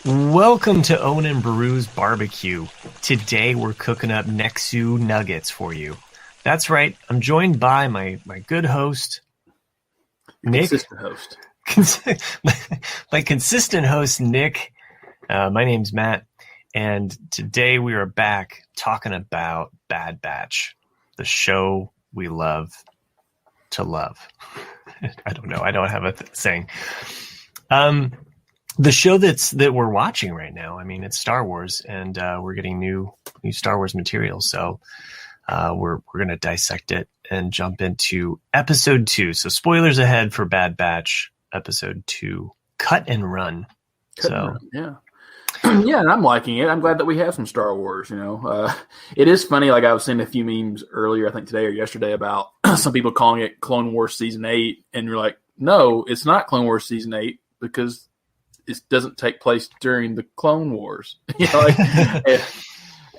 Welcome to Owen and Baru's Barbecue. Today we're cooking up Nexu nuggets for you. That's right. I'm joined by my good host, Nick. Consistent host. My consistent host, Nick. My name's Matt. And today we are back talking about Bad Batch, the show we love to love. I don't know. I don't have a saying. The show that we're watching right now, I mean, it's Star Wars, and we're getting new Star Wars material. So we're going to dissect it and jump into episode 2. So spoilers ahead for Bad Batch, episode 2, Cut and Run. Yeah. Yeah, and I'm liking it. I'm glad that we have some Star Wars, It is funny, like I was seeing a few memes earlier, I think today or yesterday, about some people calling it Clone Wars Season 8, and you're like, no, it's not Clone Wars Season 8, because it doesn't take place during the Clone Wars. And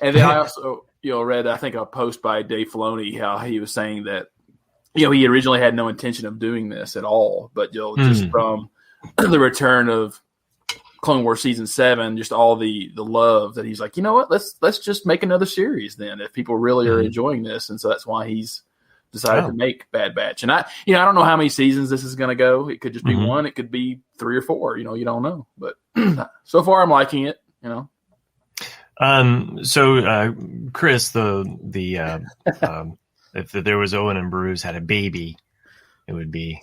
then I also, read, I think, a post by Dave Filoni, how he was saying that, he originally had no intention of doing this at all, but, just from the return of Clone Wars Season 7, just all the love that he's like, you know what, let's just make another series then if people really are enjoying this. And so that's why he's decided to make Bad Batch. And I don't know how many seasons this is going to go. It could just be one. It could be 3 or 4. You don't know. But so far, I'm liking it. So Chris, if there was Owen and Bruce had a baby, it would be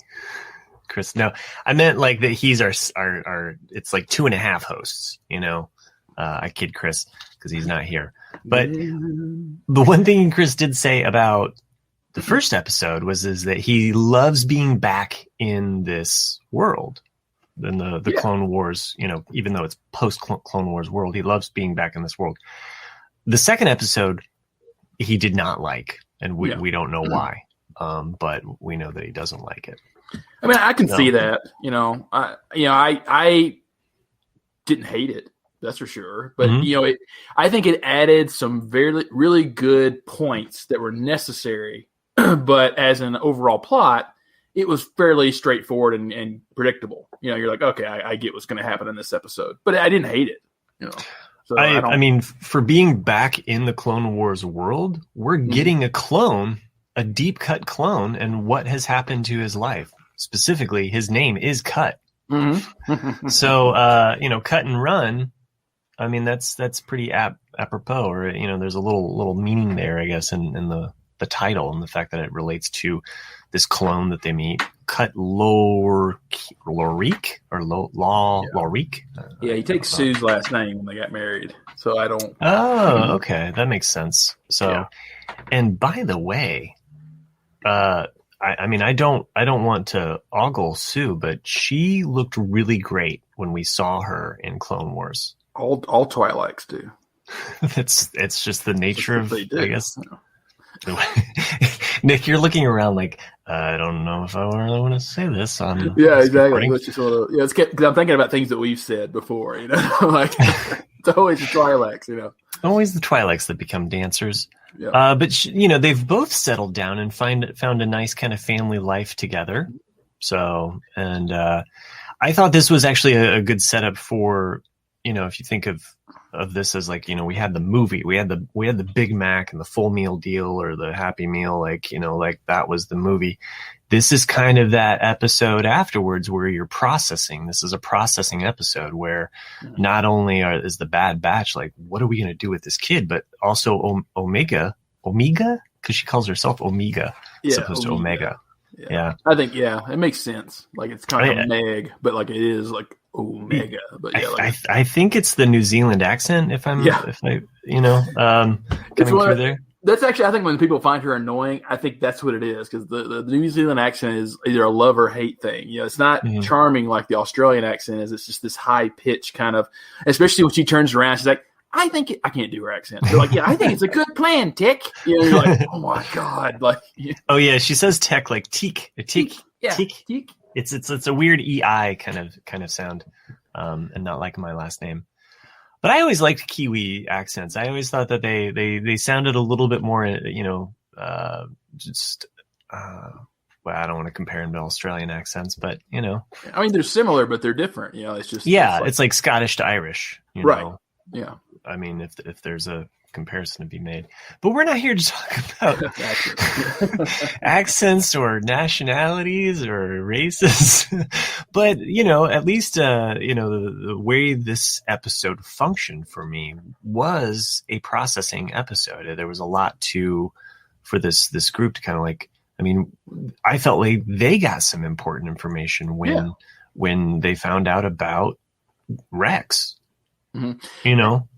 Chris. No, I meant like that he's our it's like 2.5 hosts. I kid Chris because he's not here. But the one thing Chris did say about the first episode is that he loves being back in this world, in the Clone Wars, even though it's post Clone Wars world, he loves being back in this world. The second episode, he did not like, and we don't know why, but we know that he doesn't like it. I mean, I can see that, I didn't hate it. That's for sure. But, I think it added some really good points that were necessary. But as an overall plot, it was fairly straightforward and predictable. You're like, okay, I get what's going to happen in this episode. But I didn't hate it. So I mean, for being back in the Clone Wars world, we're getting a clone, a deep cut clone, and what has happened to his life. Specifically, his name is Cut. So, Cut and Run. I mean, that's pretty apropos, or there's a little meaning there, I guess, in the title and the fact that it relates to this clone that they meet, Cut Loriq or Loriq. Yeah, he takes Sue's last name when they got married. So I don't. Oh, okay, that makes sense. So, and by the way, I mean, I don't want to ogle Sue, but she looked really great when we saw her in Clone Wars. All Twi'leks do. It's just the nature of, I guess. Nick, you're looking around like, I don't know if I really want to say this on. Yeah, exactly. Let's just it's because I'm thinking about things that we've said before. Like it's always the Twi'leks. Always the Twi'leks that become dancers. Yeah. But they've both settled down and found a nice kind of family life together. So, and I thought this was actually a good setup for, if you think of this as like, we had the movie, we had the Big Mac and the full meal deal or the Happy Meal, like that was the movie. This is kind of that episode afterwards where you're processing. This is a processing episode where not only is the Bad Batch like, what are we going to do with this kid, but also Omega, because she calls herself Omega, as opposed to Omega. Yeah. I think, it makes sense. Like it's kind of Meg, but like it is like Omega. But I think it's the New Zealand accent. If I coming through there. That's actually, I think when people find her annoying, I think that's what it is, because the New Zealand accent is either a love or hate thing. It's not charming like the Australian accent is. It's just this high pitch kind of, especially when she turns around, she's like, I can't do her accent. They're like, I think it's a good plan, Tick. You're like, oh my God. Like, oh yeah. She says tech like teak, teak. Yeah. Teak. It's a weird EI kind of sound, and not like my last name. But I always liked Kiwi accents. I always thought that they sounded a little bit more, well, I don't want to compare them to Australian accents, but you know, I mean, they're similar, but they're different. You know, it's just it's like Scottish to Irish, you right? know? Yeah. I mean, if there's a comparison to be made, but we're not here to talk about accents or nationalities or races. But you know, at least you know, the way this episode functioned for me was a processing episode. There was a lot for this group to kind of like. I mean, I felt like they got some important information when they found out about Rex. Mm-hmm. You know.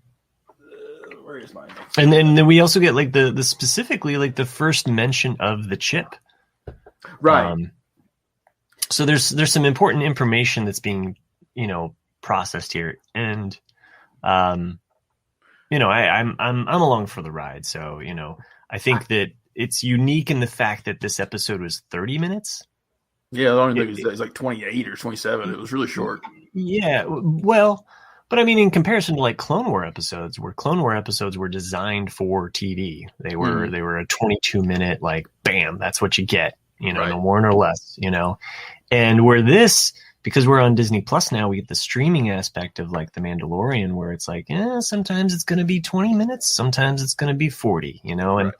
Where is mine? And then we also get like the specifically like the first mention of the chip, right? So there's some important information that's being, you know, processed here, and you know, I'm along for the ride. So you know, I think that it's unique in the fact that this episode was 30 minutes. Yeah, I don't think it was like 28 or 27. It was really short. Yeah, well. But I mean, in comparison to like Clone War episodes, where Clone War episodes were designed for TV, they were a 22-minute, like, bam, that's what you get, you know, no more nor less, you know. And where this, because we're on Disney Plus now, we get the streaming aspect of like The Mandalorian, where it's like, sometimes it's going to be 20 minutes, sometimes it's going to be 40, you know. And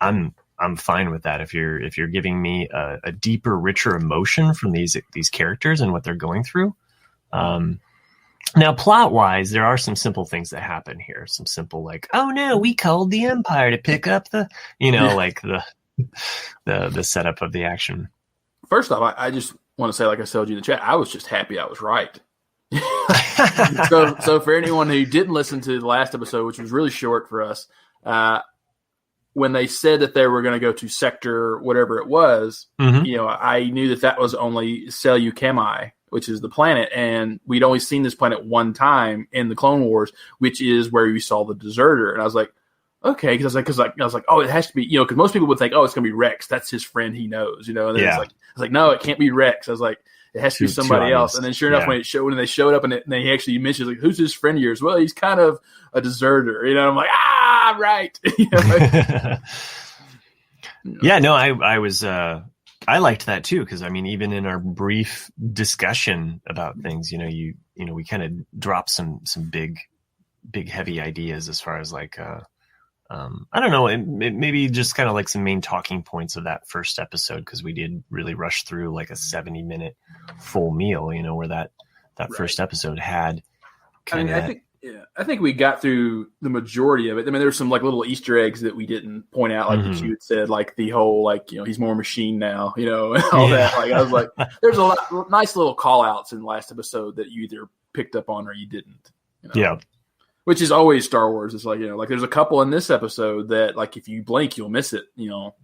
I'm fine with that if you're giving me a deeper, richer emotion from these characters and what they're going through. Now, plot-wise, there are some simple things that happen here. Some simple, like, oh no, we called the Empire to pick up the, you know, like the setup of the action. First off, I just want to say, like I told you in the chat, I was just happy I was right. So for anyone who didn't listen to the last episode, which was really short for us, when they said that they were going to go to sector whatever it was, you know, I knew that was only Seleucami, which is the planet, and we'd only seen this planet one time in the Clone Wars, which is where we saw the deserter. And I was like, okay, because I was like, oh, it has to be, you know, because most people would think, oh, it's gonna be Rex. That's his friend he knows, you know. And then I was like, no, it can't be Rex. I was like, it has to be somebody else. And then sure enough, when they showed up, and then he actually mentions, like, who's his friend of yours? Well, he's kind of a deserter, you know. I'm like, right. You know, like, yeah, no, I was. I liked that too, because I mean, even in our brief discussion about things, you know, we kind of dropped some big heavy ideas as far as like, I don't know, it maybe just kind of like some main talking points of that first episode, because we did really rush through like a 70-minute full meal, you know, where that first episode had. I think we got through the majority of it. I mean, there's some like little Easter eggs that we didn't point out, like that you had said, like the whole, like, you know, he's more machine now, you know, and all that. Like, I was like, there's a lot nice little call outs in the last episode that you either picked up on or you didn't. You know? Yeah. Which is always Star Wars. It's like, you know, like there's a couple in this episode that, like, if you blink, you'll miss it, you know,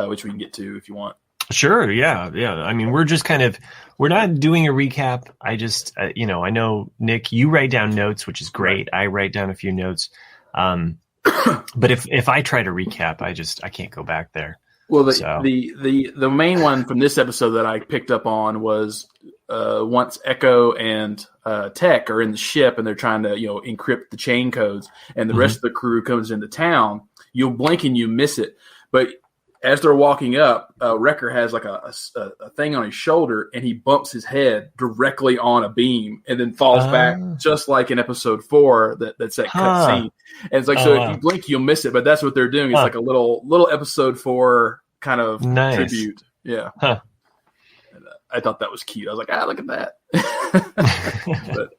which we can get to if you want. Sure. Yeah. I mean, we're not doing a recap. I just, you know, I know, Nick, you write down notes, which is great. I write down a few notes. But if I try to recap, I can't go back there. Well, the main one from this episode that I picked up on was once Echo and Tech are in the ship and they're trying to, you know, encrypt the chain codes, and the rest of the crew comes into town, you'll blink and you miss it. But as they're walking up, Wrecker has like a thing on his shoulder, and he bumps his head directly on a beam and then falls back, just like in episode 4. That's that cut scene. And it's like, so if you blink, you'll miss it. But that's what they're doing. It's like a little episode 4 kind of tribute. Yeah. And, I thought that was cute. I was like, look at that. But,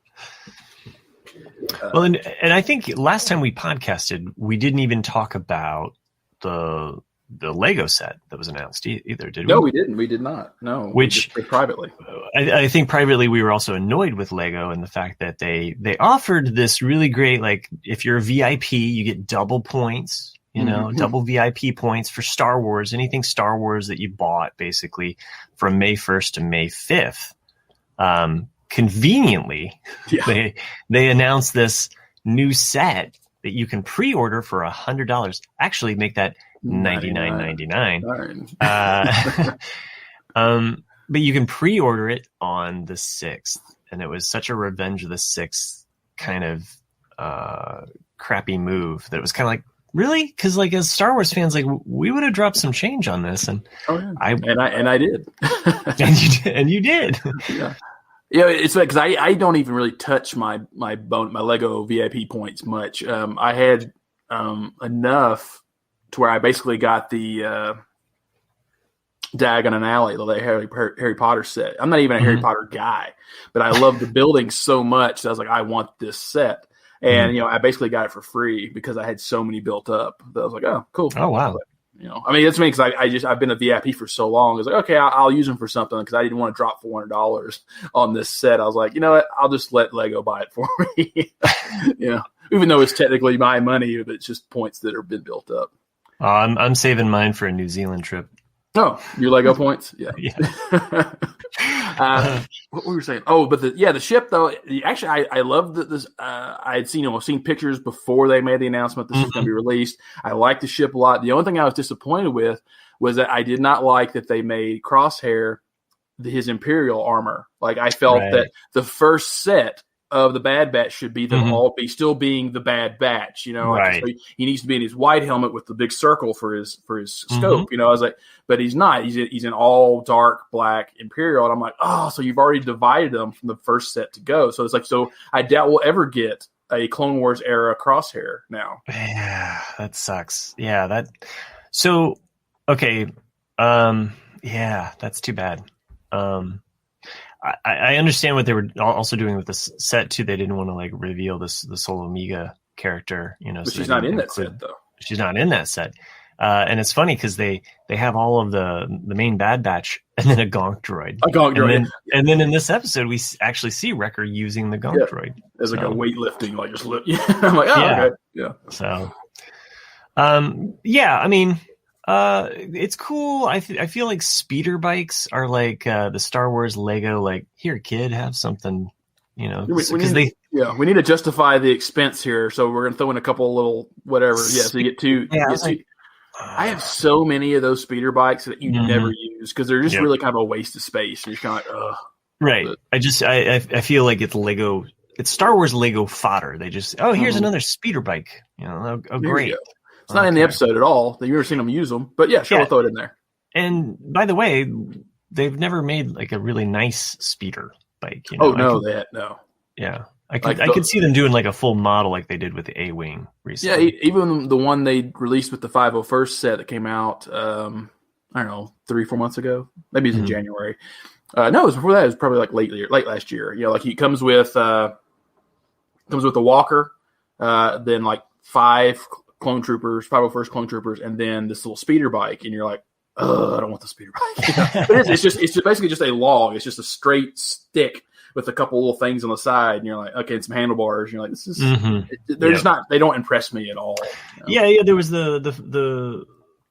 well, and I think last time we podcasted, we didn't even talk about the Lego set that was announced either, did we? No, we didn't. We did not. No, which privately. I think privately we were also annoyed with Lego and the fact that they offered this really great, like, if you're a VIP, you get double points, you know, double VIP points for Star Wars, anything Star Wars that you bought basically from May 1st to May 5th. Conveniently, they announced this new set that you can pre-order for $100. Actually, make that $99.99. But you can pre-order it on the 6th, and it was such a Revenge of the 6th kind of crappy move that it was kind of like, Really? Because like as Star Wars fans, like we would have dropped some change on this, and I did, and you did. Yeah. Yeah, it's because I don't even really touch my Lego VIP points much. I had enough to where I basically got the Diagon and Alley, the Harry Potter set. I'm not even a Harry Potter guy, but I love the building so much that I was like, I want this set. And, I basically got it for free because I had so many built up that I was like, oh, cool. Oh, wow. But, I mean, it's me because I've been a VIP for so long. I was like, okay, I'll use them for something because I didn't want to drop $400 on this set. I was like, you know what? I'll just let Lego buy it for me. Even though it's technically my money, but it's just points that have been built up. I'm saving mine for a New Zealand trip. Oh, your Lego points? Yeah. Yeah. What were we saying? Oh, but the ship though. Actually, I love that this. I had seen pictures before they made the announcement this was going to be released. I like the ship a lot. The only thing I was disappointed with was that I did not like that they made Crosshair his Imperial armor. Like I felt that the first set of the Bad Batch should be them all still being the Bad Batch, Right. Like, so he needs to be in his white helmet with the big circle for his scope, I was like, but he's not. He's in all dark black Imperial, and I'm like, oh, so you've already divided them from the first set to go. So it's like, so I doubt we'll ever get a Clone Wars era Crosshair now. Yeah, that sucks. Yeah, So, okay, yeah, that's too bad. I understand what they were also doing with this set too. They didn't want to like reveal the Sol Omega character, But so she's not in that set though. She's not in that set, and it's funny because they have all of the main Bad Batch and then a Gonk droid. And then in this episode we actually see Wrecker using the Gonk droid as like a weightlifting, like just I'm like, oh, okay, yeah. So, I mean. It's cool. I feel like speeder bikes are like the Star Wars Lego. Like, here, kid, have something. We need to justify the expense here, so we're gonna throw in a couple of little whatever. Yeah, so you get two. I have so many of those speeder bikes that you never use because they're just really kind of a waste of space. You're just kind of like, ugh. Right. But, I feel like it's Lego. It's Star Wars Lego fodder. They just here's another speeder bike. Great. It's not in the episode at all. You've never seen them use them, but sure, we'll throw it in there. And by the way, they've never made like a really nice speeder bike. No. Yeah, I could see them doing like a full model like they did with the A-Wing recently. Yeah, even the one they released with the 501st set that came out, I don't know, 3-4 months ago. Maybe it's in January. No, it was before that. It was probably like late last year. Like he comes with the Walker, then like 5 clone troopers, 501st clone troopers, and then this little speeder bike, and you're like, I don't want the speeder bike. But it's just basically just a log. It's just a straight stick with a couple little things on the side, and you're like, okay, and some handlebars. And you're like, this is they're just not. They don't impress me at all. Yeah. There was the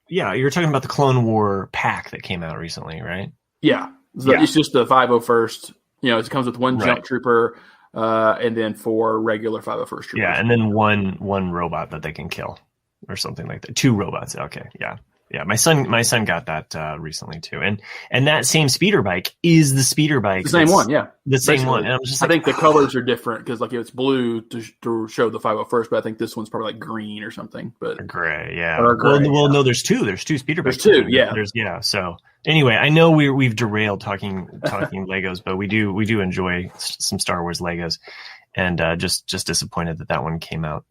you were talking about the Clone War pack that came out recently, right? Yeah, it's just the 501st. It comes with one jump trooper. And then 4 regular 501st troopers. Yeah, and then one robot that they can kill, or something like that. 2 robots. Okay, yeah. My son got that recently too, and that same speeder bike is the speeder bike. The same one, yeah, the same one. And I'm just I think the colors are different because like it's blue to show the 501st, but I think this one's probably like green or something. But or gray, yeah. Or gray, no, there's 2. There's 2 speeder bikes. There's 2, yeah. So anyway, I know we've derailed talking Legos, but we do enjoy some Star Wars Legos, and just disappointed that one came out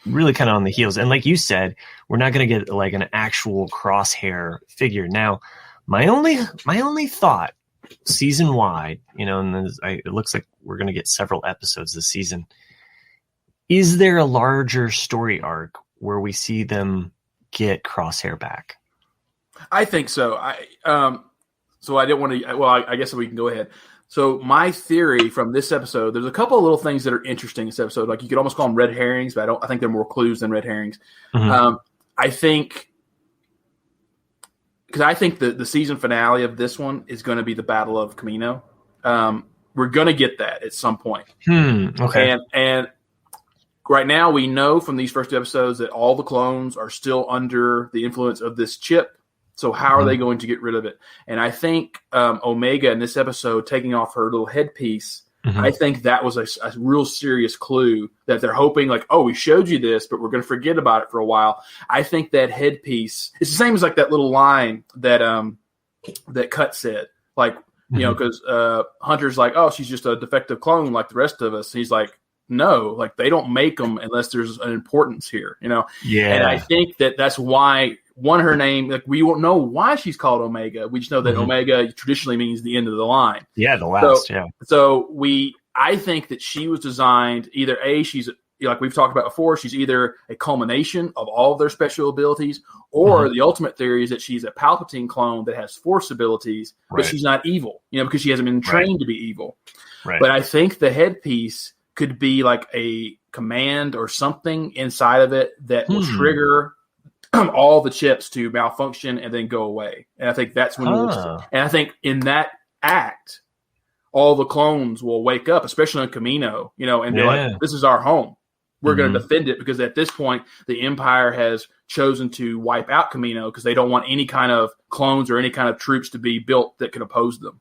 really kind of on the heels. And like you said, we're not going to get like an actual Crosshair figure. Now, my only thought, season wide, and it looks like we're going to get several episodes this season. Is there a larger story arc where we see them get Crosshair back? I think so. So I didn't want to. Well, I guess we can go ahead. So my theory from this episode, there's a couple of little things that are interesting in this episode. Like you could almost call them red herrings, but I think they're more clues than red herrings. I think because I think the season finale of this one is going to be the Battle of Kamino. We're going to get that at some point. Okay. And right now we know from these first 2 episodes that all the clones are still under the influence of this chip. So how are they going to get rid of it? And I think Omega in this episode taking off her little headpiece Mm-hmm. I think that was a real serious clue that they're hoping, like, oh, we showed you this, but we're going to forget about it for a while. I think that headpiece, it's the same as like that little line that that Cut said, like, you know, because Hunter's like, oh, she's just a defective clone like the rest of us. He's like, no, like they don't make them unless there's an importance here, you know? Yeah. And I think that's why, her name, like we won't know why she's called Omega. We just know that Omega traditionally means the end of the line. Yeah, the last, So I think that she was designed either she's, like we've talked about before, she's either a culmination of all of their special abilities, or the ultimate theory is that she's a Palpatine clone that has Force abilities, but she's not evil, you know, because she hasn't been trained to be evil. Right. But I think the headpiece could be like a command or something inside of it that will trigger all the chips to malfunction and then go away. And I think that's when and I think in that act, all the clones will wake up, especially on Kamino, you know, and they're like, this is our home. We're going to defend it, because at this point, the Empire has chosen to wipe out Kamino because they don't want any kind of clones or any kind of troops to be built that can oppose them.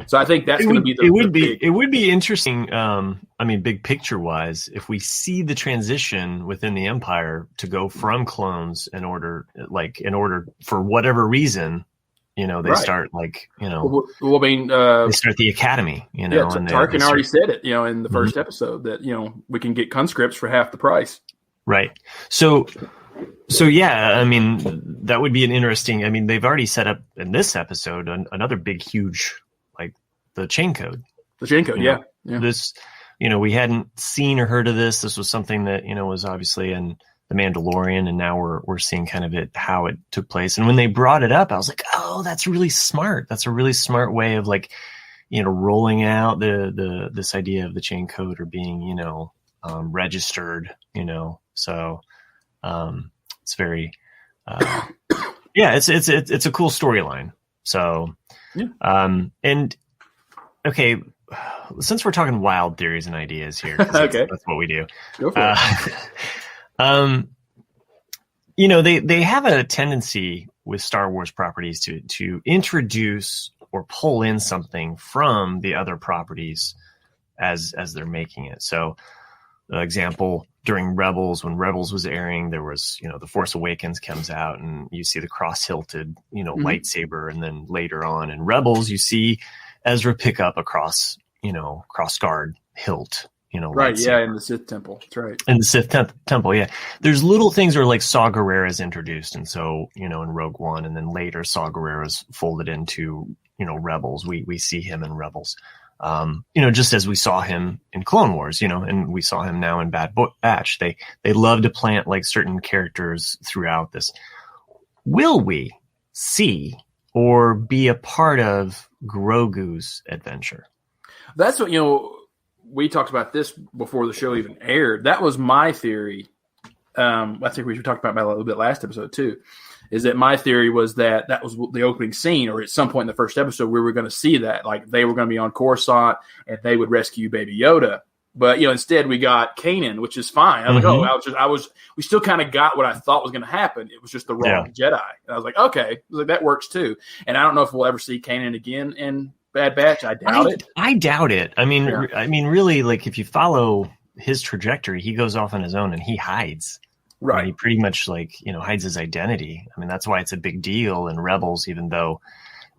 So I think that's going to be it would be interesting. I mean, big picture wise, if we see the transition within the Empire to go from clones in order for whatever reason, you know, they start like, you know, well, I mean, they start the academy, you know, and Tarkin already said it, you know, in the first episode that, you know, we can get conscripts for half the price. Right. So yeah, I mean, that would be an interesting, I mean, they've already set up in this episode another big, huge, like the chain code. The chain code, yeah. This, you know, we hadn't seen or heard of this. This was something that, you know, was obviously in The Mandalorian, and now we're seeing kind of how it took place. And when they brought it up, I was like, oh, that's really smart. That's a really smart way of, like, you know, rolling out this idea of the chain code or being, you know, registered, you know. So it's very it's a cool storyline. So and okay, since we're talking wild theories and ideas here, that's what we do. Go for it. You know, they have a tendency with Star Wars properties to introduce or pull in something from the other properties as they're making it. So, example, during Rebels, when Rebels was airing, there was, you know, The Force Awakens comes out and you see the cross-hilted, you know, lightsaber, and then later on in Rebels, you see Ezra pick up a cross-guard hilt. You know, right? Yeah, in the Sith Temple. That's right. In the Sith Temple, yeah. There's little things where, like, Saw Gerrera is introduced, and so, you know, in Rogue One, and then later Saw Gerrera is folded into, you know, Rebels. We see him in Rebels, you know, just as we saw him in Clone Wars, you know, and we saw him now in Bad Batch. They love to plant, like, certain characters throughout this. Will we see or be a part of Grogu's adventure? That's what, you know. We talked about this before the show even aired. That was my theory. I think we talked about a little bit last episode too, is that my theory was that was the opening scene, or at some point in the first episode, we were going to see that, like, they were going to be on Coruscant and they would rescue Baby Yoda. But, you know, instead we got Kanan, which is fine. I was like, we still kind of got what I thought was going to happen. It was just the wrong Jedi. And I was like, okay, that works too. And I don't know if we'll ever see Kanan again in Bad Batch. I doubt it. I doubt it. I mean, really, like, if you follow his trajectory, he goes off on his own and he hides. Right. I mean, he pretty much, like, you know, hides his identity. I mean, that's why it's a big deal in Rebels, even though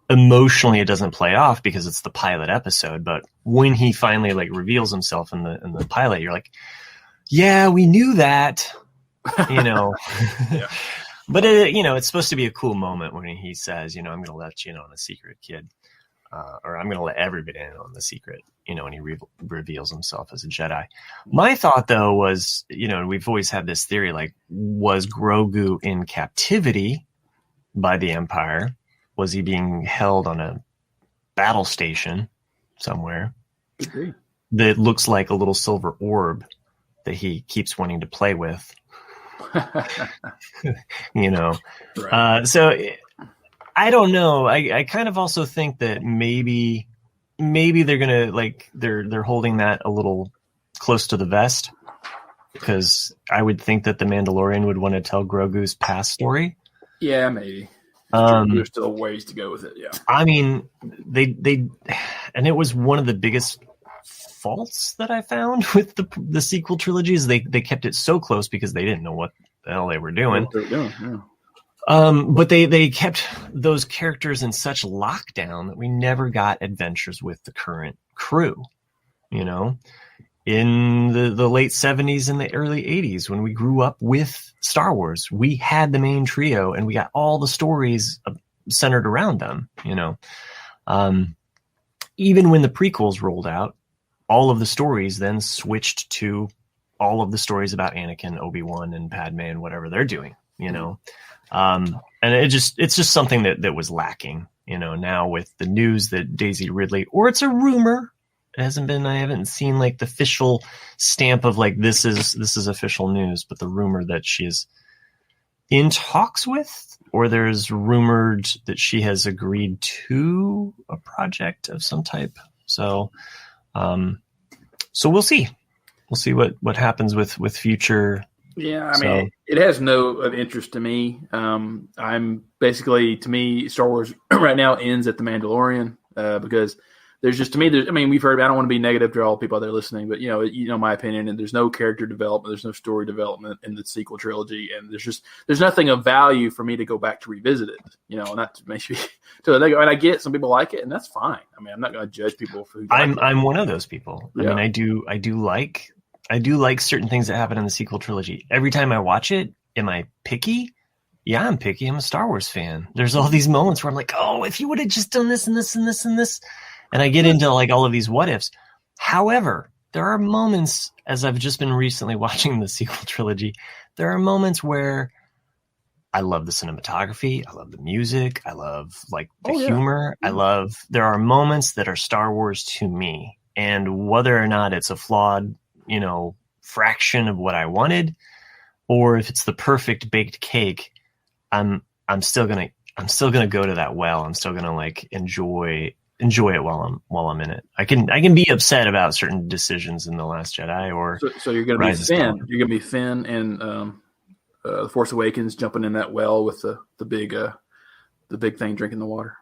emotionally it doesn't play off because it's the pilot episode. But when he finally, like, reveals himself in the pilot, you're like, yeah, we knew that, you know. But you know, it's supposed to be a cool moment when he says, you know, I'm going to let you in on a secret, kid. Or I'm going to let everybody in on the secret, you know, and he reveals himself as a Jedi. My thought, though, was, you know, we've always had this theory, like, was Grogu in captivity by the Empire? Was he being held on a battle station somewhere that looks like a little silver orb that he keeps wanting to play with? You know, so I don't know. I kind of also think that maybe they're gonna, like, they're holding that a little close to the vest, because I would think that the Mandalorian would want to tell Grogu's past story. Yeah, maybe. There's still ways to go with it. Yeah. I mean, they and it was one of the biggest faults that I found with the sequel trilogies. They kept it so close because they didn't know what the hell they were doing. But they kept those characters in such lockdown that we never got adventures with the current crew. You know, in the late 70s and the early 80s, when we grew up with Star Wars, we had the main trio and we got all the stories centered around them. You know, even when the prequels rolled out, all of the stories then switched to all of the stories about Anakin, Obi-Wan, and Padme and whatever they're doing. You know. And it's just something that was lacking, you know, now with the news that Daisy Ridley, or it's a rumor. It hasn't been, I haven't seen like the official stamp of like, this is official news, but the rumor that she is in talks with, or there's rumored that she has agreed to a project of some type. So we'll see. We'll see what happens with future. Yeah, I mean, it has no interest to me. I'm basically, to me, Star Wars right now ends at The Mandalorian because there's just, to me, I mean, we've heard, I don't want to be negative to all the people out there listening, but, you know my opinion, and there's no character development, there's no story development in the sequel trilogy, and there's nothing of value for me to go back to revisit it, you know, and that makes me, and I get some people like it, and that's fine. I mean, I'm not going to judge people for who I'm one of those people. Yeah. I mean, I do like certain things that happen in the sequel trilogy. Every time I watch it, am I picky? Yeah, I'm picky. I'm a Star Wars fan. There's all these moments where I'm like, oh, if you would have just done this and this and this and this. And I get into like all of these what ifs. However, there are moments, as I've just been recently watching the sequel trilogy, there are moments where I love the cinematography. I love the music. I love like the humor. There are moments that are Star Wars to me. And whether or not it's a flawed, you know, fraction of what I wanted, or if it's the perfect baked cake, I'm still gonna go to that well. I'm still gonna like enjoy it while I'm in it. I can be upset about certain decisions in The Last Jedi, or so you're gonna be Finn. You're gonna be Finn and The Force Awakens jumping in that well with the big thing drinking the water.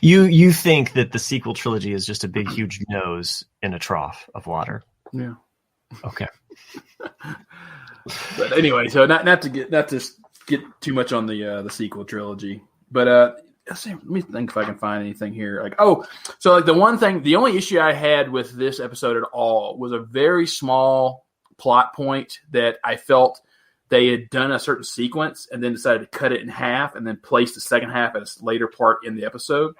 You think that the sequel trilogy is just a big, huge nose in a trough of water? Yeah. Okay. But anyway, so not to get too much on the sequel trilogy, but let me think if I can find anything here. Like, so like the only issue I had with this episode at all was a very small plot point that I felt they had done a certain sequence and then decided to cut it in half and then place the second half at a later part in the episode.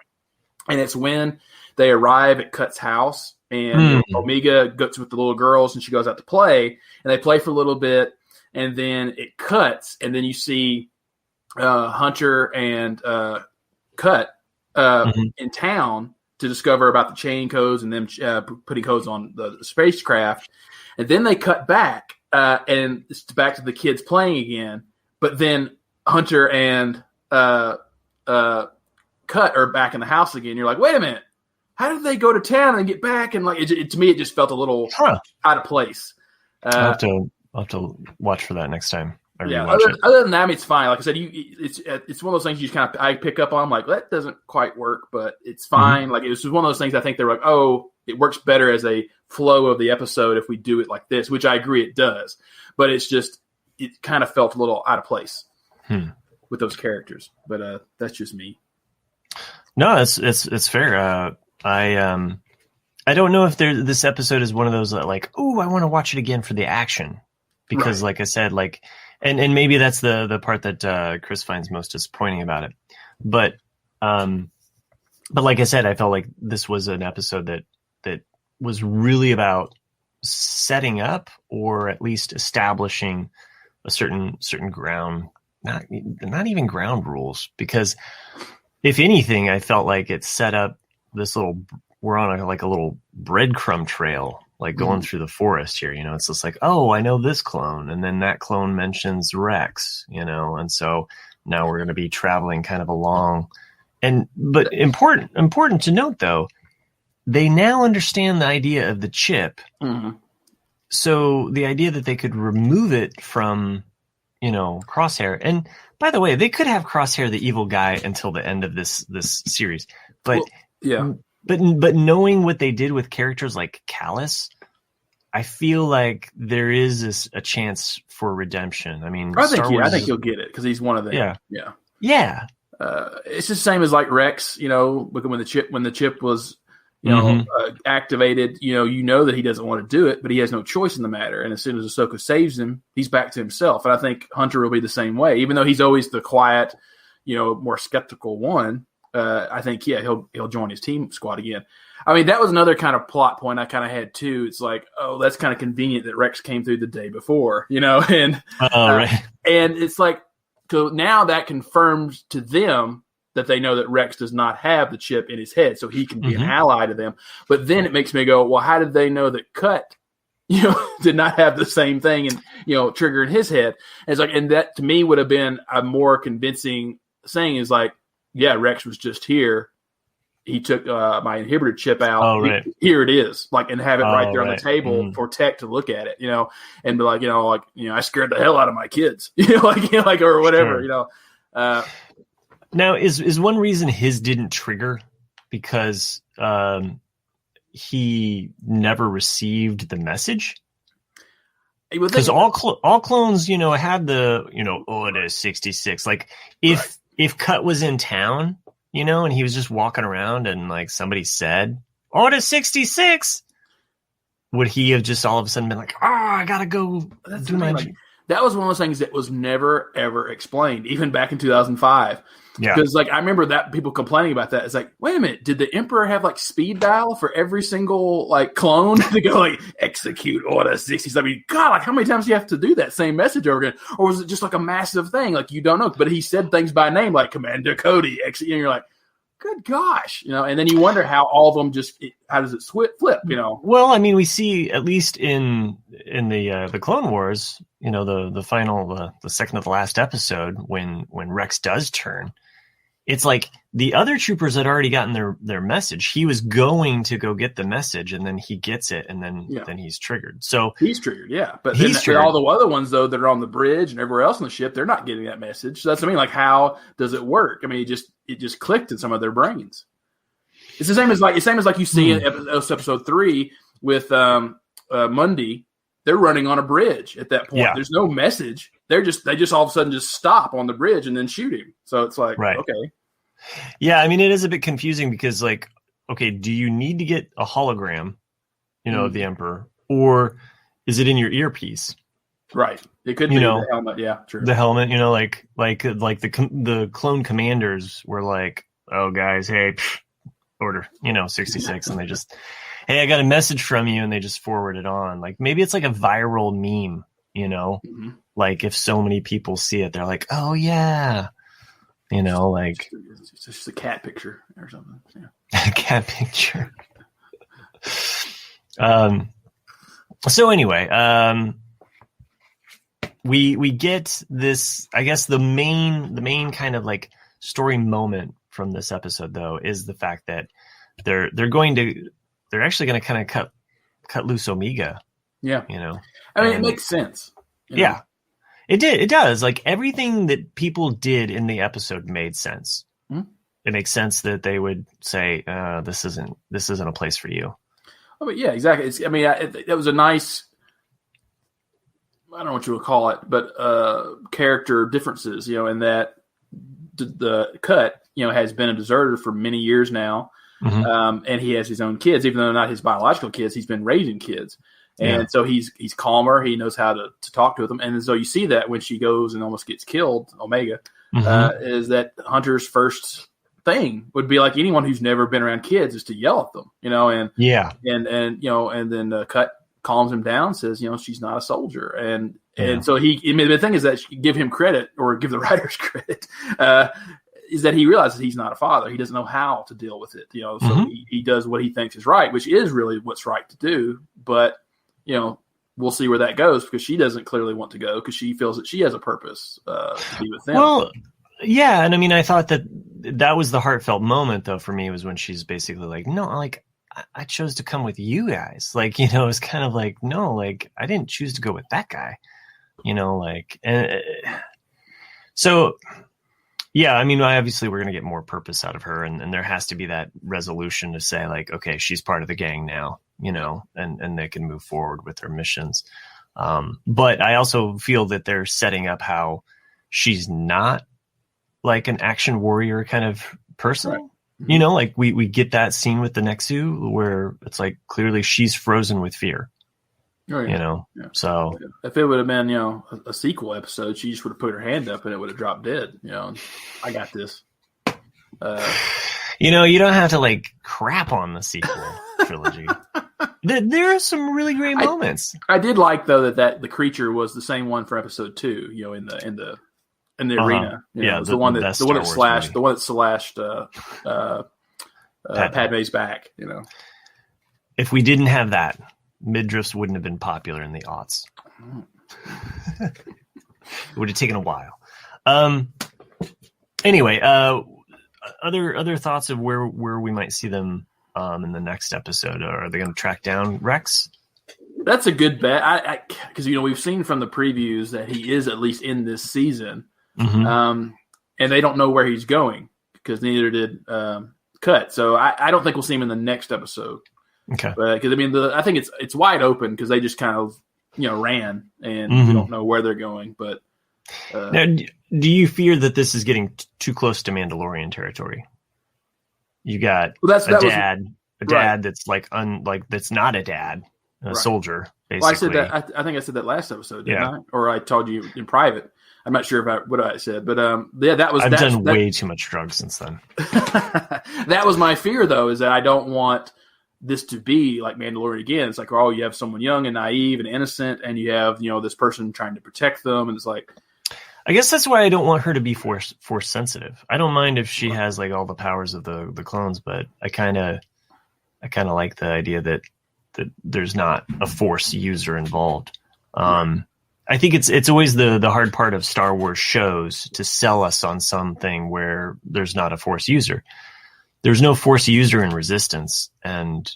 And it's when they arrive at Cut's house and Omega goes with the little girls and she goes out to play, and they play for a little bit, and then it cuts, and then you see Hunter and Cut in town to discover about the chain codes and them putting codes on the spacecraft. And then they cut back and it's back to the kids playing again. But then Hunter and Cut are back in the house again. You're like, wait a minute, how did they go to town and get back? And like, to me, it just felt a little out of place. I'll have to watch for that next time. Other than that, I mean, it's fine. Like I said, it's one of those things you just I pick up on. Like, that doesn't quite work, but it's fine. Mm-hmm. Like, it was just one of those things I think they're like, oh, it works better as a flow of the episode if we do it like this, which I agree it does. But it's just, it kind of felt a little out of place with those characters. But that's just me. No, it's fair. I don't know if this episode is one of those that like, oh, I want to watch it again for the action, because like I said, like, and maybe that's the part that Chris finds most disappointing about it. But like I said, I felt like this was an episode that was really about setting up, or at least establishing a certain ground, not even ground rules, because if anything, I felt like it set up this we're on a little breadcrumb trail, like going through the forest here, you know. It's just like, oh, I know this clone, and then that clone mentions Rex, you know, and so now we're going to be traveling kind of along. But important to note though, they now understand the idea of the chip. Mm-hmm. So the idea that they could remove it from, you know, Crosshair, and by the way, they could have Crosshair the evil guy until the end of this series, but But knowing what they did with characters like Callus, I feel like there is a chance for redemption. I mean, I think he'll get it because he's one of them. Yeah. It's the same as like Rex. When the chip was activated, you know that he doesn't want to do it, but he has no choice in the matter. And as soon as Ahsoka saves him, he's back to himself. And I think Hunter will be the same way, even though he's always the quiet, more skeptical one. I think he'll join his team squad again. I mean, that was another kind of plot point I kind of had too. It's like, oh, that's kind of convenient that Rex came through the day before, and right. And it's like, so now that confirms to them that they know that Rex does not have the chip in his head, so he can be an ally to them. But then it makes me go, well, how did they know that Cut, did not have the same thing and, trigger in his head? And it's like, and that to me would have been a more convincing saying is like, yeah, Rex was just here. He took my inhibitor chip out. Oh, right. Here it is, and have it right there on the table for Tech to look at it, and be like, I scared the hell out of my kids, or whatever, Sure. Now, is one reason his didn't trigger because he never received the message? Because all clones, had the, Order 66. Like if Cut was in town, and he was just walking around and like somebody said Order 66, would he have just all of a sudden been like, oh, I gotta go do my that was one of those things that was never ever explained, even back in 2005. Yeah. Because I remember that people complaining about that. It's like, wait a minute, did the Emperor have speed dial for every single clone to go execute Order 66? I mean, God, how many times do you have to do that same message over again? Or was it just a massive thing? You don't know. But he said things by name like Commander Cody, and you're like, good gosh, and then you wonder how all of them how does it flip, Well, I mean, we see at least in the Clone Wars, the final, the second to the last episode when Rex does turn, it's like the other troopers had already gotten their message. He was going to go get the message, and then he gets it, and then he's triggered. So he's triggered, yeah. But all the other ones though that are on the bridge and everywhere else on the ship, they're not getting that message. So that's what I mean. How does it work? I mean, it just clicked in some of their brains. It's the same as you see in episode 3 with Mundi. They're running on a bridge at that point. Yeah. There's no message. They just all of a sudden just stop on the bridge and then shoot him. So it's like, okay. Yeah, I mean, it is a bit confusing because, okay, do you need to get a hologram, of the Emperor, or is it in your earpiece? Right. It could be the helmet. Yeah, true. The helmet, like the clone commanders were like, oh, guys, hey, Order, 66, and they just, hey, I got a message from you, and they just forward it on. Maybe it's like a viral meme, if so many people see it, they're like, oh yeah. It's just a cat picture or something. Yeah. A cat picture. So anyway, we get this. I guess the main kind of story moment from this episode though is the fact that they're actually going to kind of cut loose Omega. Yeah. I mean, it makes sense. Yeah. It does. Everything that people did in the episode made sense. Mm-hmm. It makes sense that they would say, this isn't a place for you. Oh, but yeah, exactly. It was a nice, I don't know what you would call it, but character differences, in that the Cut, has been a deserter for many years now. Mm-hmm. And he has his own kids, even though they're not his biological kids, he's been raising kids. And so he's calmer. He knows how to talk to them. And so you see that when she goes and almost gets killed, Omega, is that Hunter's first thing would be like anyone who's never been around kids is to yell at them, and then Cut calms him down, says, she's not a soldier. And so the thing is that give him credit or give the writers credit, is that he realizes he's not a father. He doesn't know how to deal with it, so he does what he thinks is right, which is really what's right to do. But, we'll see where that goes because she doesn't clearly want to go because she feels that she has a purpose to be with them. Well, yeah. And I mean, I thought that was the heartfelt moment though for me was when she's basically like, no, I chose to come with you guys. It's kind of like, no, I didn't choose to go with that guy, and so Yeah, I mean, obviously we're going to get more purpose out of her, and there has to be that resolution to say, like, okay, she's part of the gang now, and they can move forward with their missions. But I also feel that they're setting up how she's not like an action warrior kind of person. Right. Mm-hmm. Like we get that scene with the Nexu where it's like clearly she's frozen with fear. Oh, yeah. So if it would have been, a sequel episode, she just would have put her hand up and it would have dropped dead. I got this. You don't have to like crap on the sequel trilogy. There are some really great moments. I did like though that the creature was the same one for episode 2. In the arena. The one that slashed Padme's back. If we didn't have that, Midriffs wouldn't have been popular in the aughts. It would have taken a while. Anyway, other thoughts of where we might see them in the next episode? Are they going to track down Rex? That's a good bet. Because we've seen from the previews that he is at least in this season, and they don't know where he's going because neither did Cut. So I don't think we'll see him in the next episode. Okay. Because I think it's wide open because they just kind of ran and we don't know where they're going. But now, do you fear that this is getting too close to Mandalorian territory? You got a dad that's like that's not a dad, a soldier. Basically. Well, I said that. I think I said that last episode, didn't I? Or I told you in private. I'm not sure what I said, but that was. I've done way too much drugs since then. That was my fear, though, is that I don't want this to be like Mandalorian again. It's like, you have someone young and naive and innocent, and you have this person trying to protect them, and it's like. I guess that's why I don't want her to be force sensitive. I don't mind if she has like all the powers of the clones, but I kind of like the idea that there's not a force user involved. I think it's always the hard part of Star Wars shows to sell us on something where there's not a force user. There's no force user in Resistance. And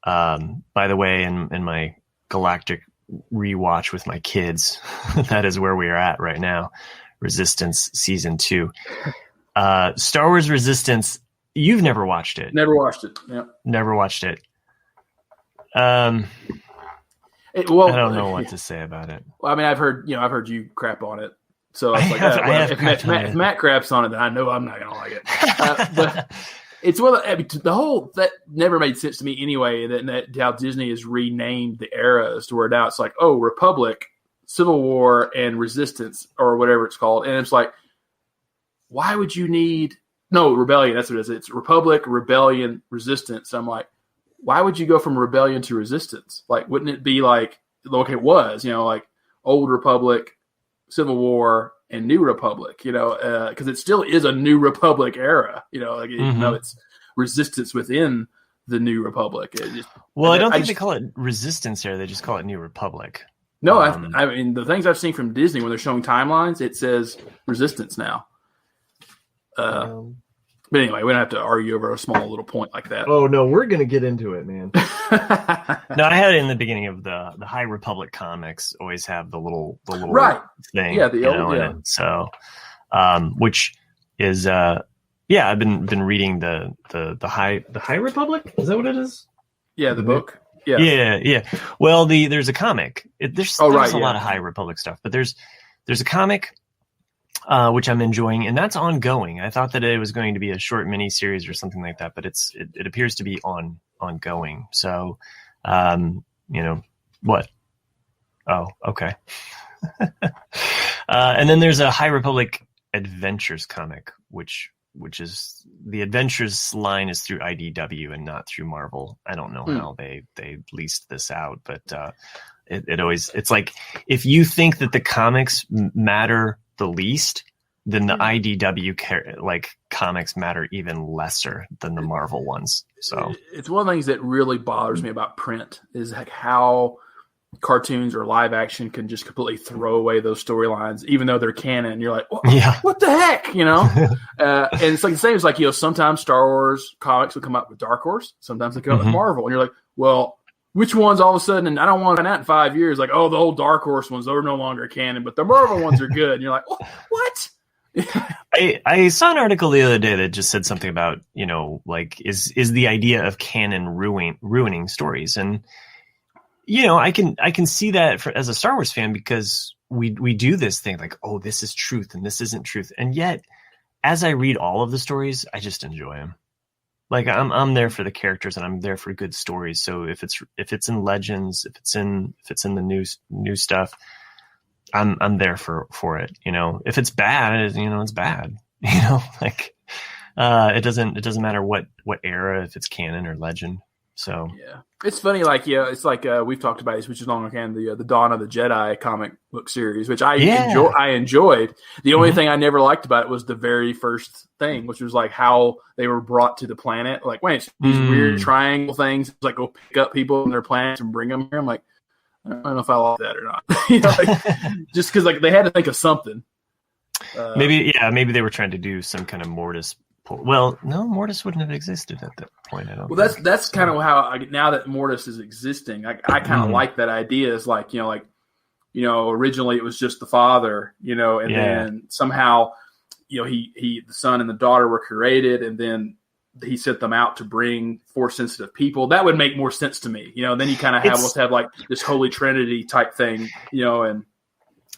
by the way, in my Galactic rewatch with my kids, that is where we are at right now. Resistance season 2. Star Wars Resistance, you've never watched it. Never watched it. Yeah. Never watched it. I don't know what to say about it. Well, I mean, I've heard you crap on it. So I was if Matt craps on it, then I know I'm not going to like it. But it's the whole that never made sense to me anyway. That how Disney has renamed the eras to where now it's like, Republic, Civil War, and Resistance, or whatever it's called, and it's like, why would you need Rebellion? That's what it is. It's Republic, Rebellion, Resistance. So I'm like, why would you go from Rebellion to Resistance? Like, wouldn't it be like, it was, like Old Republic, Civil War, and New Republic, because it still is a New Republic era, even though it's Resistance within the New Republic. I don't think they call it Resistance era. They just call it New Republic. No, I mean, the things I've seen from Disney when they're showing timelines, it says Resistance now. But anyway, we don't have to argue over a small little point like that. Oh, no, we're going to get into it, man. No, I had it in the beginning of the High Republic comics, always have the little right thing. Yeah, the old, So, which is, I've been reading the High Republic. Is that what it is? Yeah, the book. Yeah. Yeah. Well, there's a comic. There's a lot of High Republic stuff, but there's a comic, which I'm enjoying, and that's ongoing. I thought that it was going to be a short mini series or something like that, but it appears to be ongoing. So, what? Oh, okay. And then there's a High Republic Adventures comic, which is the Adventures line is through IDW and not through Marvel. I don't know how they leased this out, but it's like, if you think that the comics matter the least, then the IDW comics matter even lesser than the Marvel ones. So it's one of the things that really bothers me about print is like how cartoons or live action can just completely throw away those storylines, even though they're canon. You're like, what the heck, and it's like the same as like, sometimes Star Wars comics will come out with Dark Horse. Sometimes they come out with Marvel. And you're like, well, which ones all of a sudden, and I don't want to find out in 5 years, like, the old Dark Horse ones, they're no longer canon, but the Marvel ones are good. And you're like, what? I saw an article the other day that just said something about, like, is the idea of canon ruining stories. And, I can see that as a Star Wars fan, because we do this thing like, oh, this is truth and this isn't truth. And yet, as I read all of the stories, I just enjoy them. Like, I'm there for the characters, and I'm there for good stories. So if it's in Legends, if it's in the new stuff, I'm there for it. If it's bad, it's bad. Like, it doesn't matter what era, if it's canon or legend. So yeah, it's funny. Like, it's like we've talked about this, which is long again, the Dawn of the Jedi comic book series, which I enjoyed. The only thing I never liked about it was the very first thing, which was like how they were brought to the planet. Like, wait, these weird triangle things, like go pick up people on their planets and bring them here. I'm like, I don't know if I like that or not. Just because like they had to think of something. Maybe they were trying to do some kind of Mortis. Well, no, Mortis wouldn't have existed at that point. I don't. Well, that's kind of how now that Mortis is existing, I kind of like that idea. Is like originally it was just the father, and then somehow the son and the daughter were created, and then he sent them out to bring Force sensitive people. That would make more sense to me. Then you kind of have like this Holy Trinity type thing, and.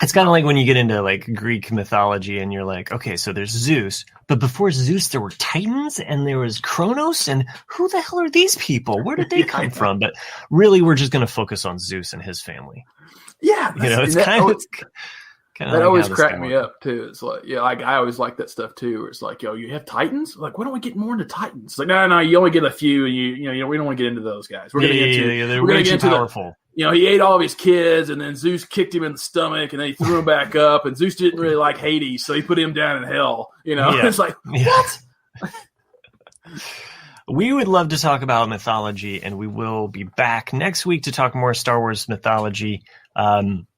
It's kind of like when you get into like Greek mythology and you're like, okay, so there's Zeus, but before Zeus there were Titans and there was Kronos, and who the hell are these people? Where did they come from? But really, we're just going to focus on Zeus and his family. Yeah, it's kind of that always cracked me up too. It's like, like I always like that stuff too. Where it's like, you have Titans. Like, why don't we get more into Titans? It's like, no, you only get a few, and we don't want to get into those guys. We're going to get too powerful. He ate all of his kids, and then Zeus kicked him in the stomach, and then he threw him back up. And Zeus didn't really like Hades, so he put him down in hell. It's like, what? We would love to talk about mythology, and we will be back next week to talk more Star Wars mythology, and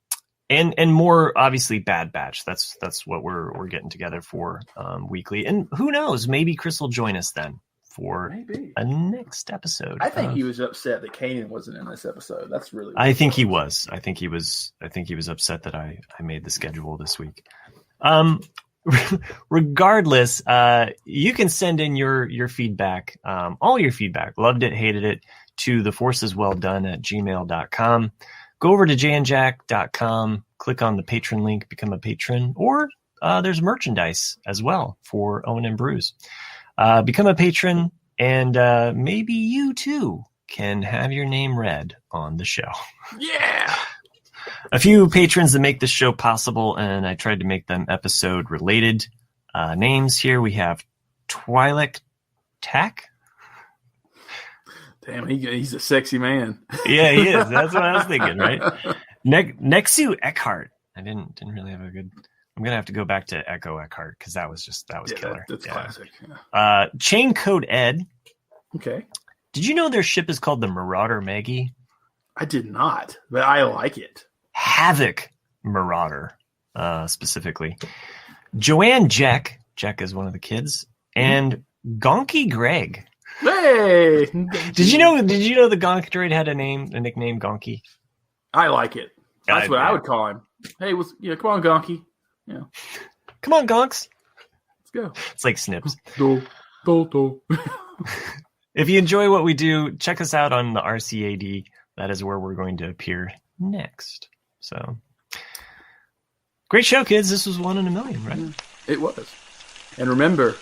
more obviously Bad Batch. That's what we're getting together for weekly. And who knows? Maybe Chris will join us then for a next episode. I think he was upset that Kanan wasn't in this episode. That's really. I think he was. I think he was upset that I made the schedule this week. Regardless, you can send in your feedback, all your feedback, loved it, hated it, to theforceswellDone@gmail.com. Go over to jandjack.com, click on the patron link, become a patron, or there's merchandise as well for Owen and Bruce. Become a patron, and maybe you too can have your name read on the show. Yeah! A few patrons that make this show possible, and I tried to make them episode-related names here. We have Twi'lek Tack. Damn, he's a sexy man. Yeah, he is. That's what I was thinking, right? Nexu Eckhart. I didn't really have a good... I'm going to have to go back to Echo Eckhart, because that was killer. That's classic. Yeah. Chain Code Ed. Okay. Did you know their ship is called the Marauder Maggie? I did not, but I like it. Havoc Marauder, specifically. Joanne Jack is one of the kids, and Gonky Greg. Hey! Did you know the Gonk droid had a nickname Gonky? I like it. That's what I would call him. Hey, come on, Gonky. Yeah. Come on, Gonks. Let's go. It's like Snips. Do. If you enjoy what we do, check us out on the RCAD. That is where we're going to appear next. So, great show, kids. This was 1 in a million, right? It was. And remember,